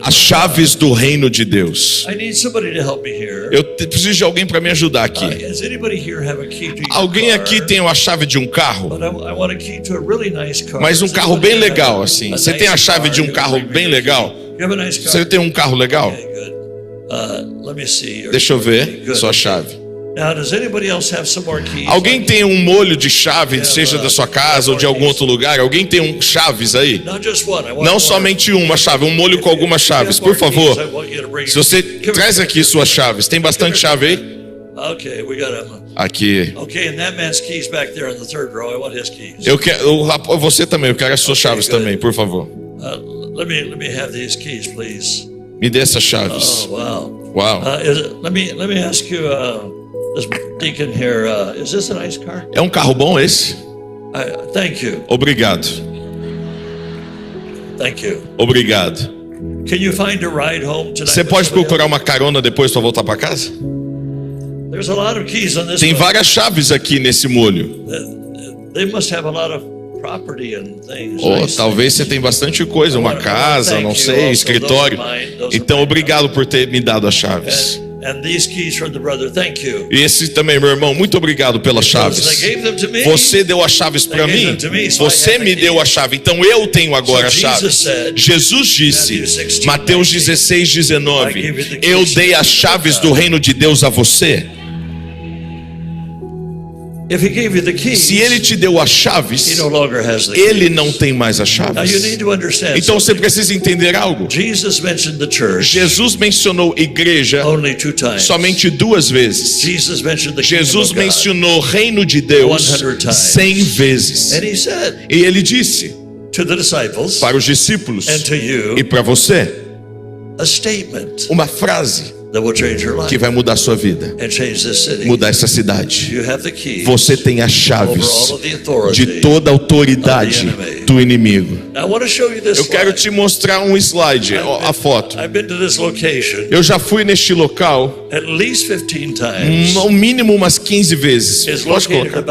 as chaves do reino de Deus. Eu preciso de alguém para me ajudar aqui. Alguém aqui tem a chave de um carro? Mas um carro bem legal, assim. Você tem a chave de um carro bem legal? Você tem um carro legal? Deixa eu ver sua chave. Alguém tem um molho de chave, seja da sua casa ou de algum outro lugar? Alguém tem chaves aí? Não somente uma chave, um molho com algumas chaves. Por favor, se você traz aqui suas chaves. Tem bastante chave aí? Aqui. Eu quero, você também, eu quero as suas chaves também, por favor. Me dê essas chaves. Uau. Let me ask you, this deacon here, is this a nice car? É um carro bom esse? Thank you. Obrigado. Thank you. Obrigado. Can you find a ride home tonight? Você pode procurar uma carona depois para voltar para casa? There's a lot of keys on this. Tem várias chaves aqui nesse molho. They must have a lot of property and things. Talvez você tenha bastante coisa, uma casa, não sei, escritório. Então, obrigado por ter me dado as chaves. And these keys from the brother, thank you. E esse também, meu irmão, muito obrigado pelas chaves. Você deu as chaves para mim. Você me deu a chave. Então eu tenho agora as chaves. Jesus disse, Mateus 16:19, eu dei as chaves do reino de Deus a você. Se ele te deu as chaves, ele não tem mais as chaves. Então você precisa entender algo. Jesus mencionou igreja somente 2 vezes. Jesus mencionou reino de Deus 100 vezes. E ele disse para os discípulos e para você uma frase que vai mudar a sua vida, mudar essa cidade. Você tem as chaves de toda a autoridade do inimigo. Eu quero te mostrar um slide, a foto. Eu já fui neste local no mínimo umas 15 vezes. Pode colocar.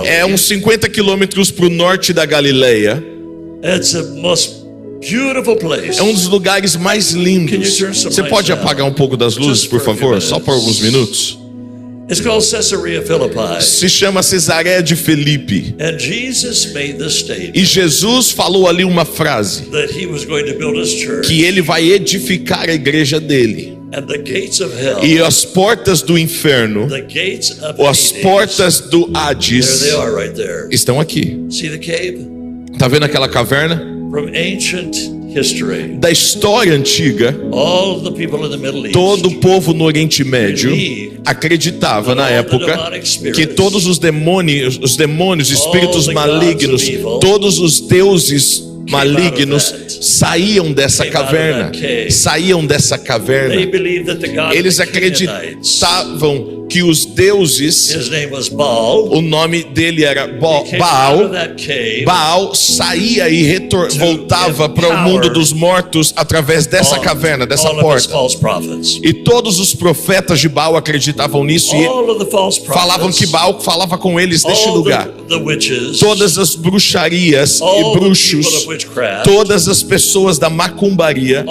É uns 50 quilômetros para o norte da Galileia. É um dos lugares mais lindos. Você pode apagar um pouco das luzes, por favor? Só por alguns minutos. Se chama Cesareia de Filipe. E Jesus falou ali uma frase, que ele vai edificar a igreja dele. E as portas do inferno, ou as portas do Hades, estão aqui. Está vendo aquela caverna? Da história antiga, todo o povo no Oriente Médio acreditava na época que todos os demônios, espíritos malignos, todos os deuses malignos saíam dessa caverna. Eles acreditavam que os deuses, o nome dele era Baal saía e voltava para o mundo dos mortos através dessa caverna, dessa porta. E todos os profetas de Baal acreditavam nisso e falavam que Baal falava com eles neste lugar. Todas as bruxarias e bruxos, todas as pessoas da macumbaria,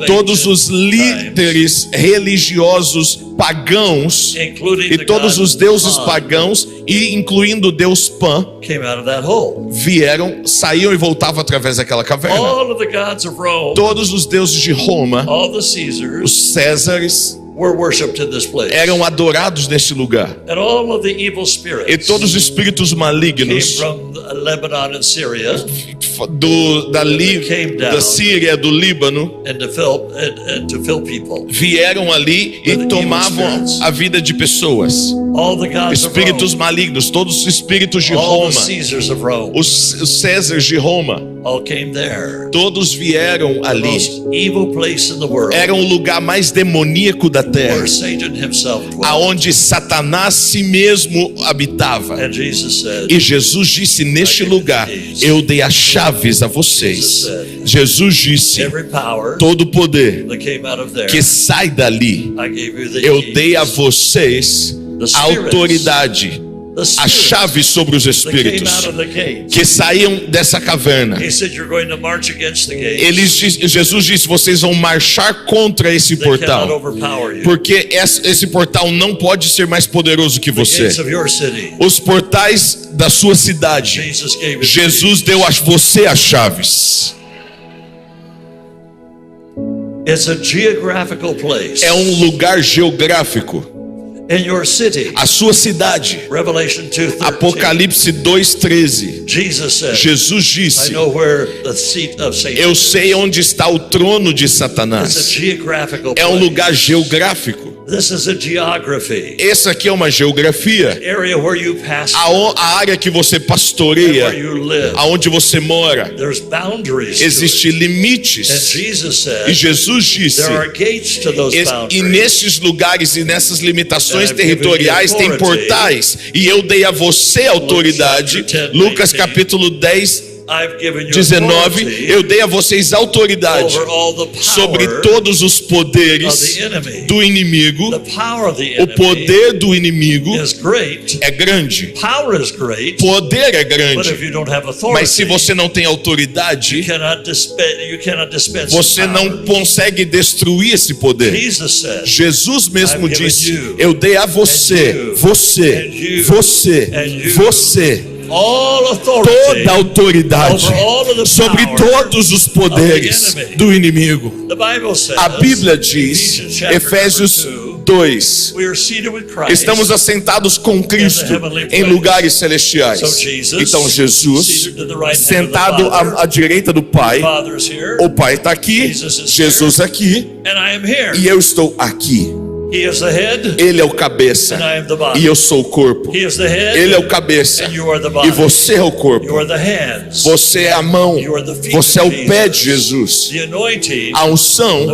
todos os líderes religiosos pagãos e todos os deuses pagãos, e incluindo o deus Pan, saíam e voltavam através daquela caverna. Todos os deuses de Roma, os Césares, eram adorados neste lugar. E todos os espíritos malignos da Síria, do Líbano, vieram ali e tomavam a vida de pessoas. Espíritos malignos, todos os espíritos de Roma, os Césares de Roma, todos vieram ali. Era o lugar mais demoníaco da terra, aonde Satanás si mesmo habitava. E Jesus disse, neste lugar eu dei as chaves a vocês. Jesus disse, todo poder que sai dali, eu dei a vocês a autoridade a chave sobre os espíritos que saíam dessa caverna. Jesus disse: vocês vão marchar contra esse portal, porque esse portal não pode ser mais poderoso que você. Os portais da sua cidade, Jesus deu a você as chaves. É um lugar geográfico. A sua cidade. Apocalipse 2:13. Jesus disse: eu sei onde está o trono de Satanás. É um lugar geográfico. Essa aqui é uma geografia. A área que você pastoreia, aonde você mora, existem limites. E Jesus disse: e nesses lugares e nessas limitações territoriais tem portais, e eu dei a você autoridade. Lucas capítulo 10:19, eu dei a vocês autoridade sobre todos os poderes do inimigo. O poder do inimigo é grande. Poder é grande. Mas se você não tem autoridade, você não consegue destruir esse poder. Jesus mesmo disse: eu dei a você toda a autoridade sobre todos os poderes do inimigo. A Bíblia diz, Efésios 2, estamos assentados com Cristo em lugares celestiais. Então Jesus, sentado à direita do Pai, o Pai está aqui, Jesus aqui, e eu estou aqui. Ele é o cabeça e eu sou o corpo. Ele é o cabeça e você é o corpo. Você é a mão, você é o pé de Jesus. A unção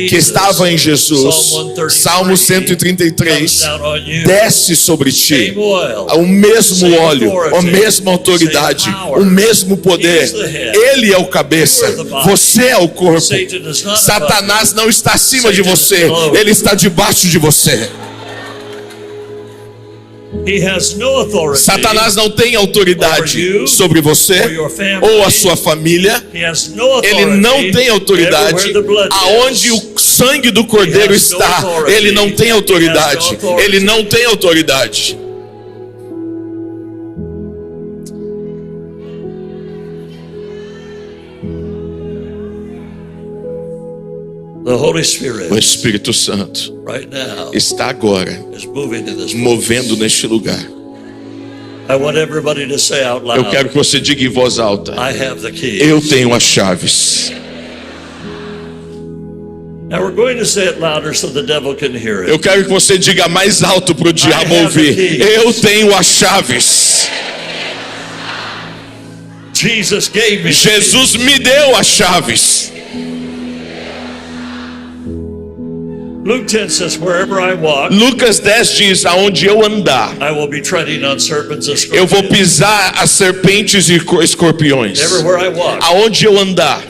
que estava em Jesus, Salmo 133, desce sobre ti. O mesmo óleo, a mesma autoridade, o mesmo poder. Ele é o cabeça, você é o corpo. Satanás não está acima de você, ele está debaixo de você. Satanás não tem autoridade sobre você ou a sua família. Ele não tem autoridade aonde o sangue do Cordeiro está. Ele não tem autoridade. Ele não tem autoridade. O Espírito Santo está agora movendo neste lugar. Eu quero que você diga em voz alta: eu tenho as chaves. Eu quero que você diga mais alto para o diabo ouvir: eu tenho as chaves. Jesus me deu as chaves. Lucas 10 diz: aonde eu andar, eu vou pisar as serpentes e escorpiões. Aonde eu andar,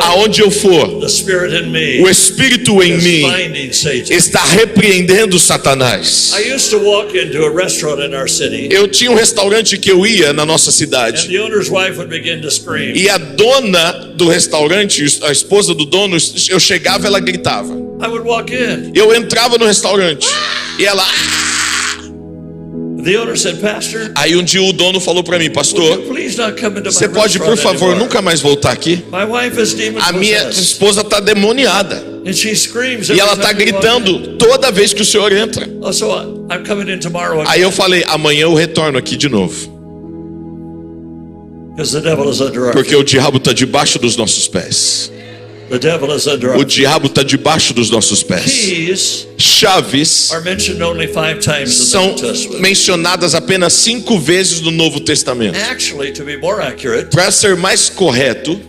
aonde eu for, o Espírito em mim está repreendendo Satanás. Eu tinha um restaurante que eu ia na nossa cidade, e a dona do restaurante, a esposa do dono, eu chegava, ela gritava. Eu entrava no restaurante e ela... Aí um dia o dono falou para mim: pastor, você pode por favor nunca mais voltar aqui? A minha esposa está demoniada e ela está gritando toda vez que o senhor entra. Aí eu falei: amanhã eu retorno aqui de novo, porque o diabo está debaixo dos nossos pés. O diabo está debaixo dos nossos pés. Chaves são mencionadas apenas 5 vezes no Novo Testamento. Para ser mais correto,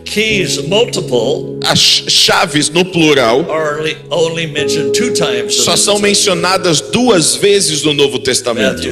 as chaves no plural só são mencionadas 2 vezes no Novo Testamento.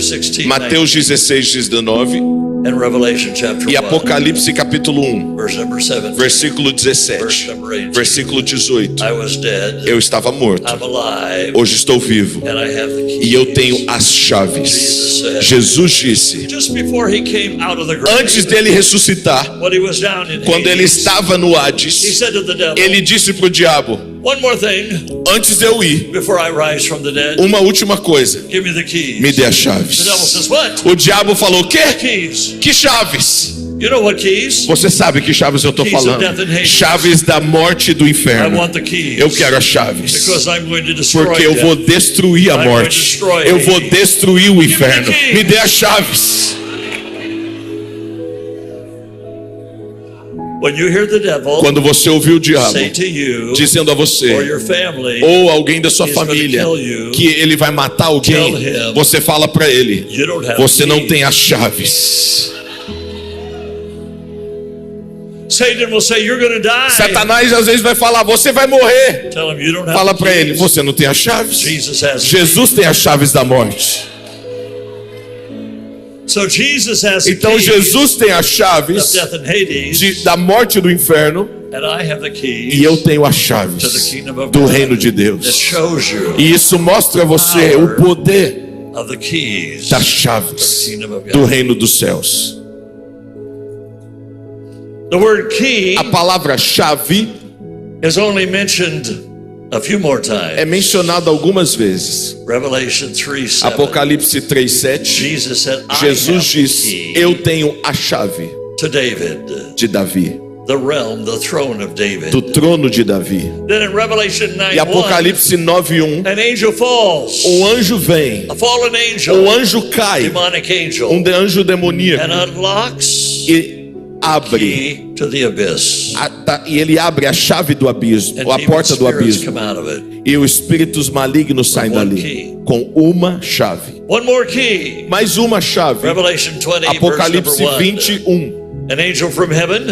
Mateus 16:19 And Revelation chapter E 1, Apocalipse capítulo 1, verse number 17, versículo verse 17, number 18. versículo 18. I was dead, Eu estava morto, I'm alive, hoje estou vivo and I have the keys. e eu tenho as chaves. Jesus disse, Just before he came out of the grave, antes dele ressuscitar, when he was down in quando ele Hades, estava no he Hades, said to the devil, ele disse para o diabo, one more thing antes de eu ir, before I rise from the dead, uma última coisa, give me the keys. me dê as The devil chaves. says, what? O diabo falou, o quê? Keys. Que chaves? You know what keys? Você sabe que chaves eu estou Keys of falando? death and Hades. Chaves da morte e do I inferno. want the keys. Eu quero as chaves. Because I'm going to destroy Porque eu death. vou destruir a I'm going to morte. destroy Eu vou Hades. destruir o me inferno. the keys. Me dê as chaves. When you hear the devil Quando você ouvir o diabo say to you dizendo a or você your family, ou alguém da sua he's gonna família kill you, que ele vai matar alguém, tell him, você fala para ele, you don't have você não keys. tem as chaves. Satan will say, you're going to die. Satanás às vezes vai falar, você vai morrer. Tell him you don't have Fala the para ele, keys. você não tem as chaves. Jesus has the Jesus tem as chaves da morte. So Jesus has the Então keys Jesus tem as of chaves death and Hades, da morte e do inferno, and I have the keys e eu tenho as to the chaves kingdom of do God. reino de That Deus. shows you E isso mostra a você o poder of the keys das of the chaves kingdom of do God. reino dos céus. The word key A palavra chave is only mentioned a few more times. é mencionada algumas vezes. Revelation 3:7. Apocalipse 3:7. Jesus said, I Jesus have the diz, key eu tenho a chave to David, de Davi, the realm, the throne of David. do trono de Davi. Then in Revelation E 9:1, Apocalipse 9:1, an angel falls, anjo vem, a fallen angel, anjo cai, demonic angel, anjo demoníaco, and unlocks e abre, key to the abyss. e ele abre a chave do abismo, And a demon porta do spirits abismo, come out of it. e os espíritos malignos saem one dali, key. com uma chave. One more key. Mais uma chave. Revelation 20, Apocalipse verse number 1. 21, An angel from heaven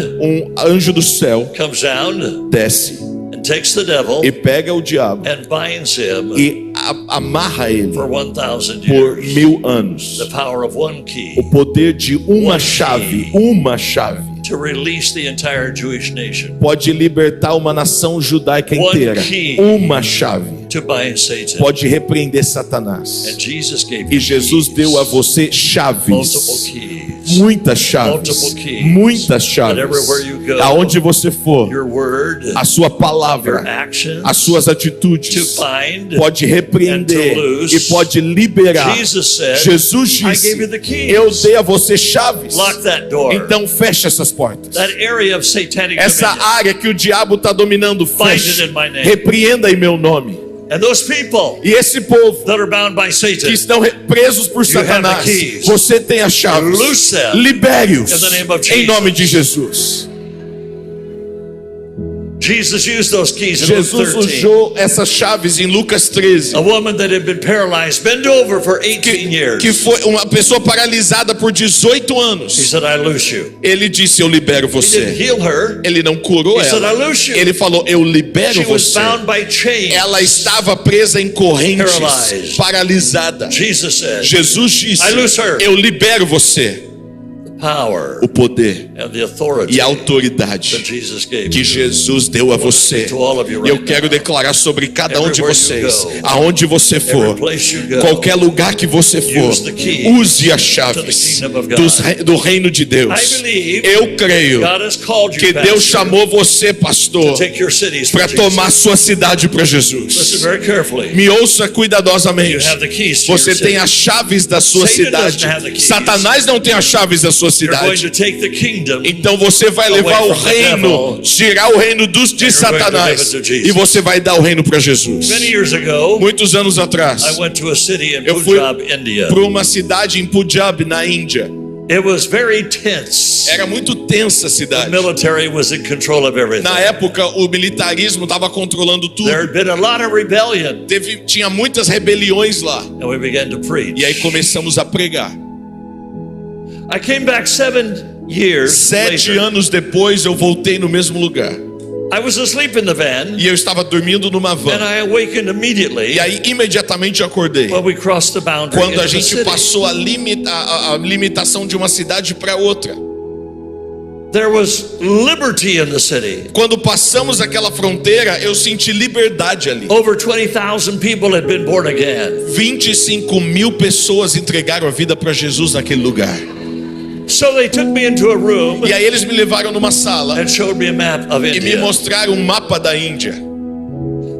anjo do céu comes down desce and takes the devil e pega o diabo and binds him e amarra ele for 1,000 por years. 1000 anos. The power of one key O poder de uma One chave, key. uma chave, to release the entire Jewish nation, pode libertar uma nação judaica One inteira. key. Uma chave to bind Satan. pode repreender Satanás. And Jesus gave E you Jesus keys, deu a você multiple chaves, keys. muitas chaves, Multiple keys. muitas chaves. That everywhere you go, Aonde você for, Your word, a sua your palavra, actions, as suas to atitudes, bind pode repreender and to loose. e pode liberar. Jesus said, Jesus I gave you disse, the keys. eu dei a você chaves. Lock that door. Então feche essas portas. That area of satanic Essa dominion. área que o diabo está dominando, Bind it feche. in my name. Repreenda em meu nome. And those people E esse povo that are bound by que Satan, estão presos por You have the Satanás, keys. você tem as chaves. Loose them Libere-os in the name of em Jesus. nome de Jesus. Jesus used those keys in Luke Jesus 13. usou essas chaves em Lucas 13. A woman that had been paralyzed, bent over for 18 years. Que foi uma pessoa paralisada por 18 He anos. said, I loose you. Ele disse, eu libero He didn't você. heal her. Ele não curou He said, I ela. loose you. Ele falou, eu libero She was você. bound by chains. Ela estava presa em correntes, Paralyzed. paralisada. Jesus said, Jesus disse, I loose her. eu libero você. power O poder and the authority e a autoridade that Jesus gave que you. Jesus deu a você. To all of you E eu right quero now. declarar sobre cada um de Everywhere you vocês, go, aonde você for, Every place you go, qualquer lugar que você for, Use the keys use as to the chaves kingdom of God. do reino de I Deus. believe Eu creio God has called you, que Deus pastor, chamou você, pastor, to take your cities para for tomar Jesus. sua cidade para Listen Jesus. very carefully. Me ouça You cuidadosamente. have the keys to Você your tem city. as chaves da sua Satan cidade. doesn't have the keys. Satanás não tem as chaves da sua You're going cidade. to take the kingdom Então você vai levar away o from the reino, devil, tirar o reino de you're going to Satanás, give it to Jesus. e você vai dar o reino para Jesus. Many years ago, Muitos anos atrás, I went to a city in eu fui Punjab, India. para uma cidade em Punjab, na Índia. It was very tense. Era muito tensa a The cidade. military was in control of everything. Na época, o militarismo estava controlando tudo. There had been a lot of rebellion, Tinha muitas rebeliões lá. and we began to preach. E aí começamos a pregar. I came back 7 years 7 later, anos depois, eu voltei no mesmo lugar. I was asleep in the van, e eu estava dormindo numa van. And I awakened immediately, e aí imediatamente eu acordei. When we crossed the boundary quando a gente passou a limitação de uma cidade para outra. There was liberty in the city. Quando passamos aquela fronteira, eu senti liberdade ali. Over 20,000 people had been born again. 25.000 pessoas entregaram a vida para Jesus naquele lugar. So they took me into a room, e aí eles me levaram numa sala and showed me a map of India. e me mostraram um mapa da Índia.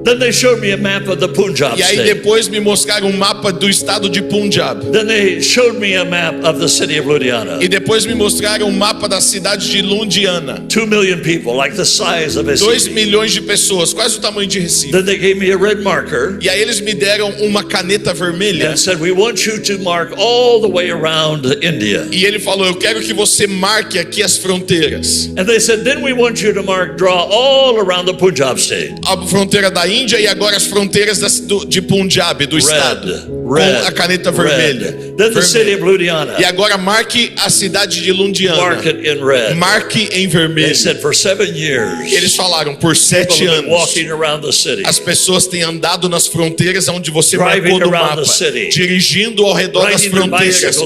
Then they showed me a map of the Punjab e aí state. depois me mostraram um mapa do estado de Punjab. Then they showed me a map of the city of Ludhiana. E depois me mostraram um mapa da cidade de Ludhiana. 2 million people, like the size of Recife. 2 milhões de pessoas, quase o tamanho de Recife. Then they gave me a red marker. E aí eles me deram uma caneta vermelha. And said, we want you to mark all the way around India. E ele falou, eu quero que você marque aqui as fronteiras. And they said, then we want you to draw all around the Punjab state. A fronteira da Índia e agora as fronteiras de Punjab, do estado. Com a caneta vermelha. Then the city of Ludhiana. E agora marque a cidade de Ludhiana. Mark it in red. Marque em vermelho. They said, for 7 years. Eles falaram, por 7 anos. Walking around the city. As pessoas têm andado nas fronteiras onde você marcou no mapa. Dirigindo ao redor das fronteiras.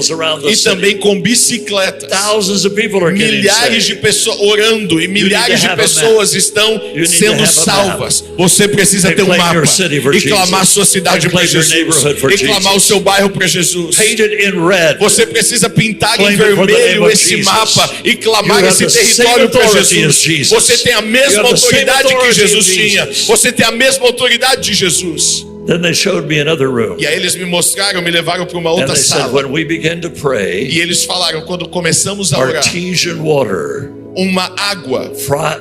E também com bicicletas. Thousands of people are getting milhares de pessoas orando e milhares de pessoas estão sendo salvas. Você precisa ter um mapa e clamar a sua cidade para Jesus e clamar o seu bairro para Jesus. Você precisa pintar em vermelho esse mapa e clamar esse território para Jesus. Você tem a mesma autoridade que Jesus tinha. Você tem a mesma autoridade de Jesus. Then they showed me another room. E aí eles me mostraram, me levaram para uma outra sala. Said, when we began to pray, e eles falaram, quando começamos a orar, artesian water, uma água,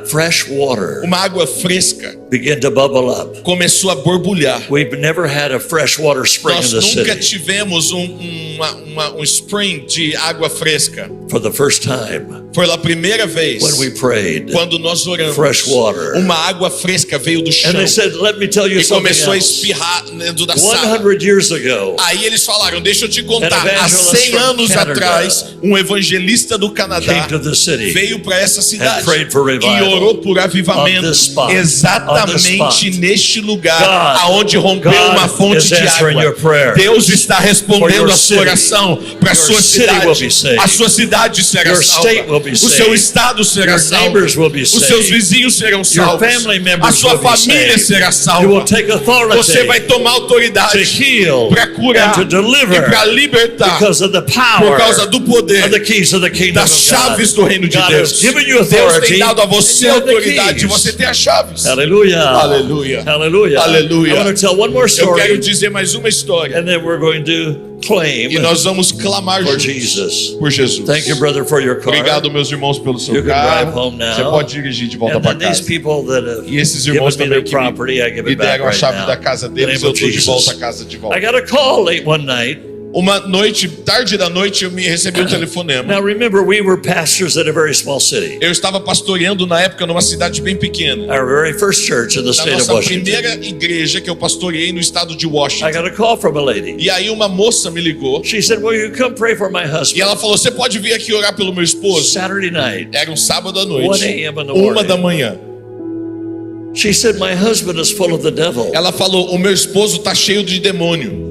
fresh water, uma água fresca, began to bubble up. Começou a borbulhar. We've never had a fresh water spring in the city. Nós nunca tivemos um spring de água fresca. For the first time. Pela primeira vez. When we prayed. Quando nós oramos. Fresh water. Uma água fresca veio do chão. And they said, let me tell you something começou else. a espirrar dentro da sala. 100 years ago. Aí eles falaram, deixa eu te contar. Há 100 anos atrás, um evangelista do Canadá veio para essa cidade e orou por avivamento. Exatamente neste lugar, aonde rompeu uma fonte de água. Deus está respondendo a sua oração para a sua cidade. A sua cidade será salva. O seu estado será salvo. Os seus vizinhos serão salvos. A sua família será salva. Você vai tomar autoridade para curar e para libertar por causa do poder das chaves do reino de Deus. Deus tem dado a você a autoridade. Você tem as chaves. Aleluia. Aleluia. Aleluia. Aleluia. Eu quero dizer mais uma história. And then we're going to claim e nós vamos clamar por Jesus. Thank you, brother, for your car. Obrigado, meus irmãos, pelo seu carro. Você pode dirigir de volta para casa. E esses irmãos também que me deram a chave da casa deles, eu estou de volta à casa de volta. I got a call late one night. Uma noite, tarde da noite, eu me recebi um telefonema. Now remember, we were pastors at a very small city. Eu estava pastoreando na época numa cidade bem pequena. Our very first church in the state of Washington. Nossa primeira igreja que eu pastoreei no estado de Washington. I got a call from a lady. E aí uma moça me ligou. She said, "Will you come pray for my husband?" E ela falou, você pode vir aqui orar pelo meu esposo? Saturday night. Era um sábado à noite. 1 a.m. in the morning. 1 da manhã. She said, "My husband is full of the devil." Ela falou, o meu esposo está cheio de demônio.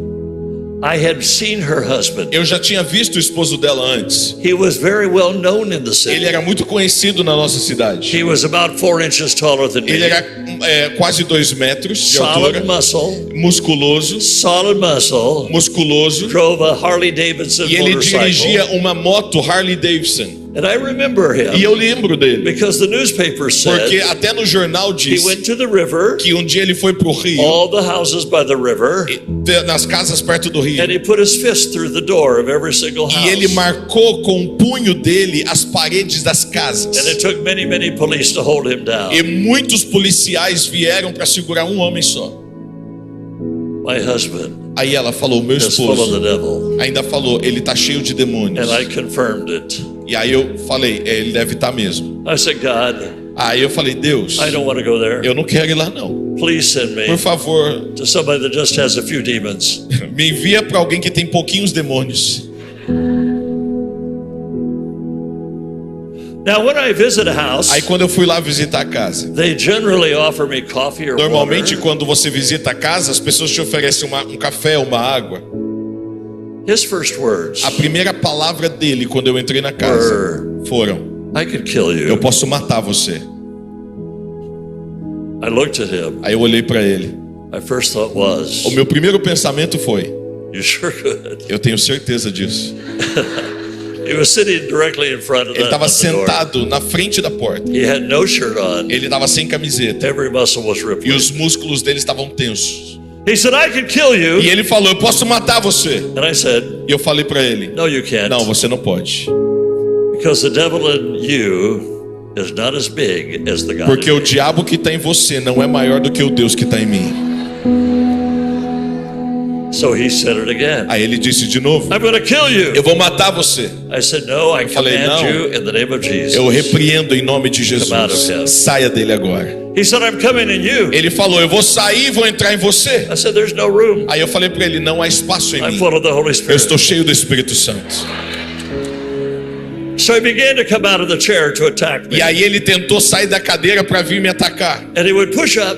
I had seen her husband. Eu já tinha visto o esposo dela antes. He was very well known in the city. Ele era muito conhecido na nossa cidade. He was about 4 inches taller than me. Ele era quase 2 metros de altura. Muscle. Musculoso. Solid muscle. Musculoso. Drove a Harley Davidson e ele motorcycle. dirigia uma moto Harley Davidson. And I remember him. E eu lembro dele. Because the newspaper said. Porque até no jornal diz. He went to the river. Que um dia ele foi pro rio. All the houses by the river. Nas casas perto do rio. And he put his fist through the door of every single house. E ele marcou com o punho dele as paredes das casas. And it took many, many police to hold him down. E muitos policiais vieram para segurar um homem só. My husband. Aí ela falou, meu esposo ainda falou, ele está cheio de demônios. And I confirmed it. E aí eu falei, ele deve estar mesmo. I said, God, aí eu falei, Deus, I don't want to go there. Eu não quero ir lá não. Please send me. Por favor, to somebody that just has a few demons. Me envia para alguém que tem pouquinhos demônios. Now, when I visit a house, Aí quando eu fui lá visitar a casa, they generally offer me coffee or normalmente water. quando você visita a casa, as pessoas te oferecem um café, uma água. His first words A primeira palavra dele quando eu entrei na casa foram: I could kill you. eu posso matar você. I looked at him. Aí eu olhei para ele. My first thought was, O meu primeiro pensamento foi: you sure could. eu tenho certeza disso. He was sitting directly in front of Ele estava the door. sentado na frente da porta. He had no shirt on. Ele estava sem camiseta Every muscle was e rippling. os músculos dele estavam tensos. He said, I could kill you. E ele falou: eu posso matar você. And I said, E eu falei para ele: no, you can't. não, você não pode. Because the devil in you is not as big as the God Porque in o me. diabo que está em você não é maior do que o Deus que está em mim. So he said it again. Aí ele disse de novo: I'm going to kill you. eu vou matar você. I said, no, I falei, command não. you in the name of Jesus. Eu repreendo em nome de Come out of Jesus. him. Saia dele agora. He said, I'm coming in you. Ele falou: eu vou sair e vou entrar em você. I said, there's no room. Aí eu falei para ele: não há espaço em I'm mim. full of the Holy Eu Spirit. estou cheio do Espírito Santo. So he began to come out of the chair to attack me. E aí ele tentou sair da cadeira para vir me atacar. And he would push up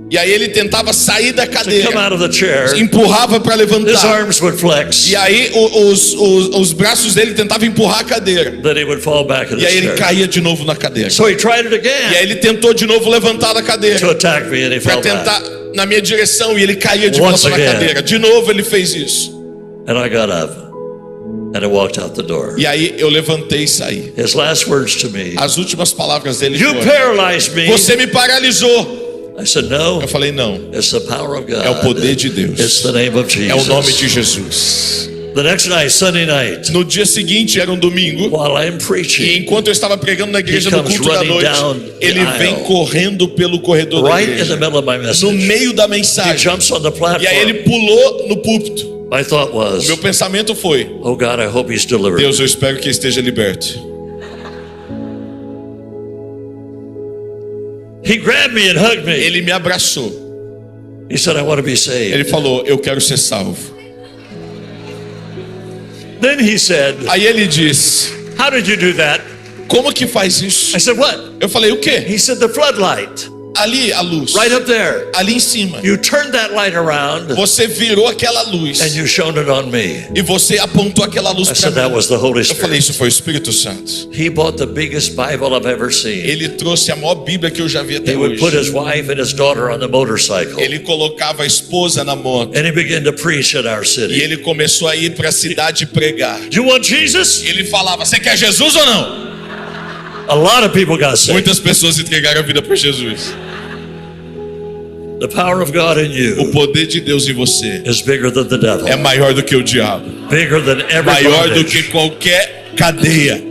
E aí ele tentava sair da to come cadeira, out of the chair. empurrava para His levantar. arms would flex. E aí os braços dele tentavam empurrar a cadeira. Then he would fall back in E the aí ele chair. caía de novo na cadeira. So he tried it E again aí ele tentou de novo levantar da to cadeira attack me, and he para fell tentar back. na minha direção, e ele caía de Once volta na again. cadeira. De novo ele fez isso. And I got up and I walked out the door. E aí eu levantei e saí. His last words to me, As últimas palavras dele you foram: paralyzed me. você me paralisou. I said, no, Eu falei: não, it's the power of God. é o poder de Deus. It's the name of Jesus. É o nome de Jesus. The next night, Sunday night, No dia seguinte, era um domingo, while I'm e preaching, enquanto eu estava pregando na igreja He no comes culto da running noite, down ele the vem aisle. correndo pelo corredor da right in the igreja, middle of my no message, meio da he mensagem, jumps on the e aí ele platform. pulou no púlpito. My thought was, Meu pensamento foi: oh God, I hope he's delivered. Deus, eu espero que esteja liberto. He grabbed me and hugged me. Ele me abraçou. He said, I want to be saved. Ele falou: eu quero ser salvo. Then he said, Aí ele disse: how did you do that? como que faz isso? I said, what? Eu falei: o quê? He said, the floodlight, Ali a luz, right up there. ali em cima. You turned that light around Você virou aquela luz and you shone it on me. e você apontou aquela luz I para said, that mim. was the Holy Eu falei: Spirit. isso foi o Espírito Santo. He bought the biggest Bible I've ever seen. Ele trouxe a maior Bíblia que eu já vi até He would put hoje. his wife and his daughter on the motorcycle. Ele colocava a esposa na moto And he began to preach in our e city. ele começou a ir para a cidade pregar. Do you want Jesus? Ele falava: você quer Jesus ou não? A lot of people got saved. Muitas pessoas entregaram a vida para Jesus. The power of God in O you poder de Deus em você is bigger than the devil. é maior do que o diabo, Bigger than every maior do bondage. que qualquer cadeia.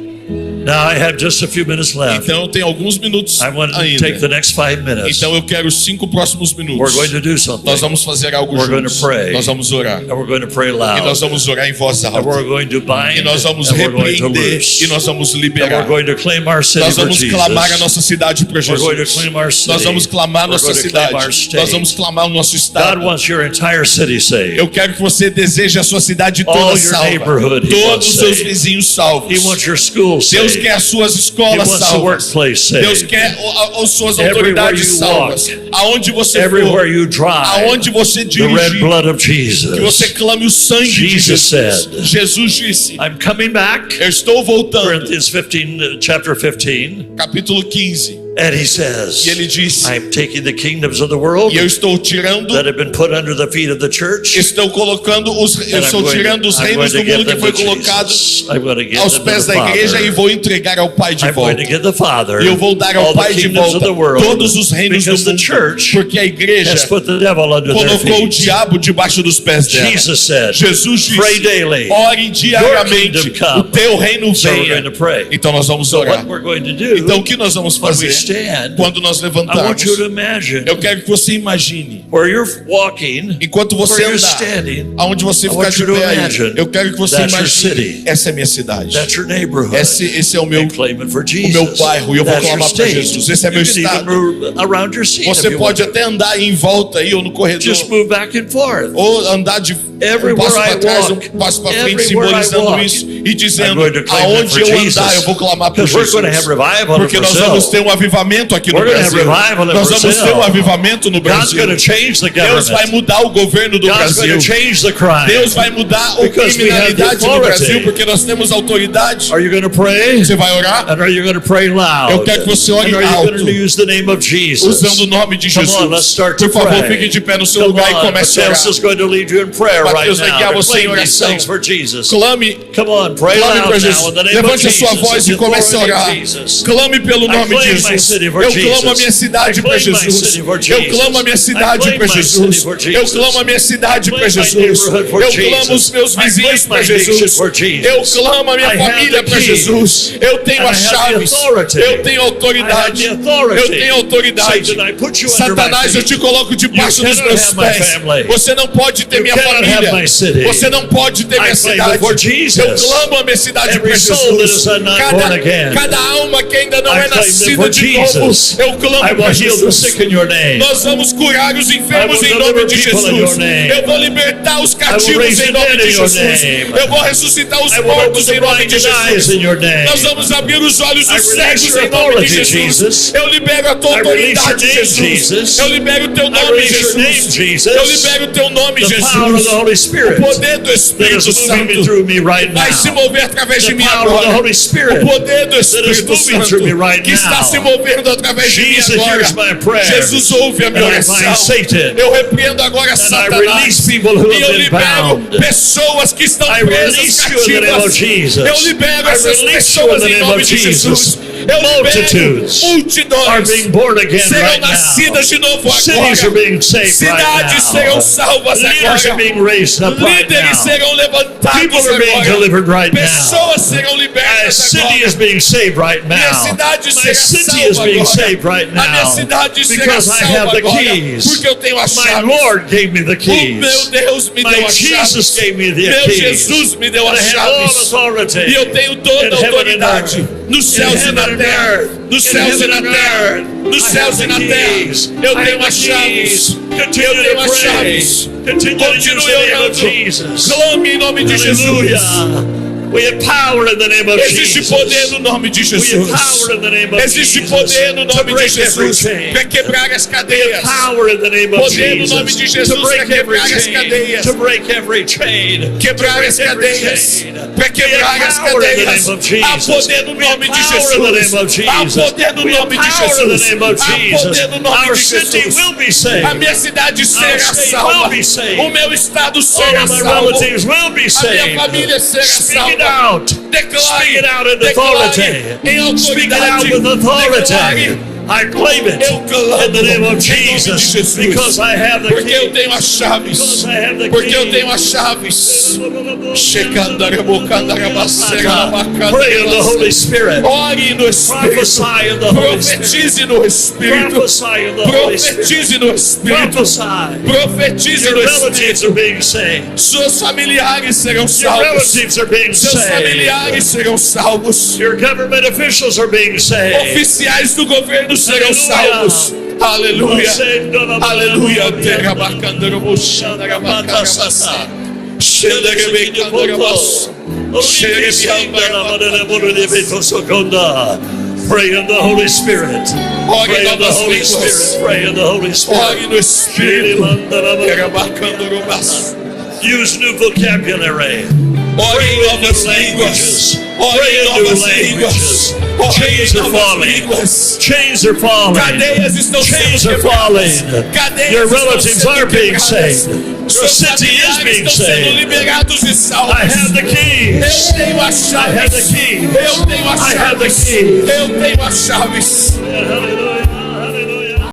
Now I have just a few minutes left. Então eu tenho alguns minutos I want to take the ainda. next 5 minutes. Então eu quero os 5 próximos We're minutos. going to do something. Nós vamos fazer algo We're going juntos. to pray. Nós vamos orar. And we're going to pray E nós loud. vamos orar em voz And we're alta. going to bind. E nós vamos And we're going to repreender. loose. E nós vamos And liberar. we're going to claim our city Nós for vamos Jesus. clamar a nossa cidade para We're going to Jesus. claim our city. Nós vamos clamar a We're nossa going to claim cidade. our state. Nós vamos clamar o nosso God estado. wants your entire city saved. Eu quero que você deseje a sua cidade All toda your salva. neighborhood he Todos wants os seus saved. vizinhos salvos. He wants your school Deus saved. quer as suas He escolas wants the salvas. workplace saved. Deus quer as suas Everywhere autoridades you salvas. walk. Aonde você Everywhere for, you drive. aonde você The red dirigir, blood of que você Jesus. clame o sangue de Jesus Jesus. said, Jesus disse: I'm coming back. eu estou voltando. Corinthians 15, chapter 15. Capítulo 15. And he says, E ele disse: I'm taking the kingdoms of the world e eu estou tirando, that have been put under the feet of the church. estou colocando os, eu and estou tirando os reinos do mundo que foi colocado I'm going to give aos them to pés the da igreja e Father. vou entregar ao Pai de I'm going volta. to give the Father E eu vou dar ao all the Pai de kingdoms of volta the world, todos os reinos do because the mundo, church porque a igreja has put the devil under their colocou o feet. diabo debaixo dos pés dela. Jesus said, Jesus pray disse: daily. ore diariamente, Your kingdom come. o teu reino So we're venha. going to pray. Então nós vamos So orar. what we're going to do Então o que nós vamos when we fazer? quando nós levantarmos, eu quero que você imagine, enquanto você andar, aonde você ficar de pé aí, eu quero que você imagine, essa é a minha cidade, esse é o meu bairro, e eu vou clamar para Jesus. Esse é meu estado. Você pode até andar em volta aí ou no corredor, ou andar de um passo para trás, um passo para frente, simbolizando isso e dizendo, aonde eu andar eu vou clamar por Jesus, porque nós vamos ter um avivamento aqui no Brasil. Nós vamos ter um avivamento no Brasil. Deus vai mudar o governo do Brasil. Deus vai mudar a criminalidade no Brasil, porque nós temos autoridade. Você vai orar? Eu quero que você ore alto, usando o nome de Jesus. Por favor, fique de pé no seu lugar e comece a orar. Mateus vai guiar você em oração. Clame para Jesus. Levante a sua voz e comece a orar. Clame pelo nome de Jesus. Eu clamo a minha cidade para Jesus. Eu clamo a minha cidade para Jesus. Eu clamo a minha cidade para Jesus. Eu clamo os meus vizinhos para Jesus. Eu clamo a minha família para Jesus. Eu tenho as chaves. Eu tenho autoridade. Eu tenho autoridade. Satanás, eu te coloco debaixo dos meus pés. Você não pode ter minha família. Você não pode ter minha cidade. Eu clamo a minha cidade para Jesus. Cada alma que ainda não é nascida de novo, eu clamo para Jesus. Nós vamos curar os enfermos em nome de Jesus. Eu vou libertar os cativos em nome de Jesus. Eu vou ressuscitar os mortos em nome de Jesus. Nós vamos abrir os olhos dos cegos em nome de Jesus. Eu libero a tua autoridade, Jesus. Eu libero o teu nome, Jesus. Eu libero o teu nome, Jesus. O poder do Espírito Santo vai se mover através de mim agora. O poder do Espírito Santo que está se movendo através de mim agora. Jesus, ouve a minha oração. Eu repreendo agora Satanás e eu libero pessoas que estão presas cativas. Eu libero essas pessoas em nome de Jesus. Eu libero multidões serão nascidas de novo agora. Cidades serão salvas agora. Líderes serão levantados agora. Pessoas serão libertas agora. Minha cidade será salva agora. A minha cidade será salva agora. Porque eu tenho a chave. O meu Deus me deu a chave. Meu Jesus me deu a chave. E eu tenho toda a autoridade nos céus e na terra. Nos céus e na terra. Nos céus e na terra. Eu tenho as chaves. Eu tenho as chaves. Continue orando. Clame em nome de Jesus. Existe poder no nome de Jesus. Existe poder no nome de Jesus para quebrar as cadeias. Poder no nome de Jesus para quebrar as cadeias. Quebrar as cadeias. Para quebrar as cadeias. Há poder no nome de Jesus. Há poder no nome de Jesus. Há poder no nome de Jesus. A minha cidade será salva. O meu estado será salvo. A minha família será salva. Speak it out in authority. Speak it out with authority. I claim it in the name of Jesus because I have the key. Porque eu tenho as chaves. Porque eu tenho as chaves. Pray in the Holy Spirit. Ore no Espírito. Prophesy in the Holy Spirit. Profetize no Espírito. Prophesy in the Holy Spirit. Profetize no Espírito. Profetize no Espírito. Your relatives are being saved. Seus familiares serão salvos. Your relatives are being saved. Seus familiares serão salvos. Your government officials are being saved. Oficiais do governo serão salvos. Aleluia. Aleluia. Pray in the Holy Spirit. Pray in the Holy Spirit. Pray in the Holy Spirit. Use new vocabulary. Pray in novas línguas. Pray in novas línguas. Chains are falling. Chains are falling. Cadeias estão sendo quebradas. Your relatives are being saved. Your city is being saved. Liberados e salvos. I have the keys. Eu tenho as chaves. I have the keys. Eu tenho as chaves. I have the keys. Eu tenho as chaves. Hallelujah.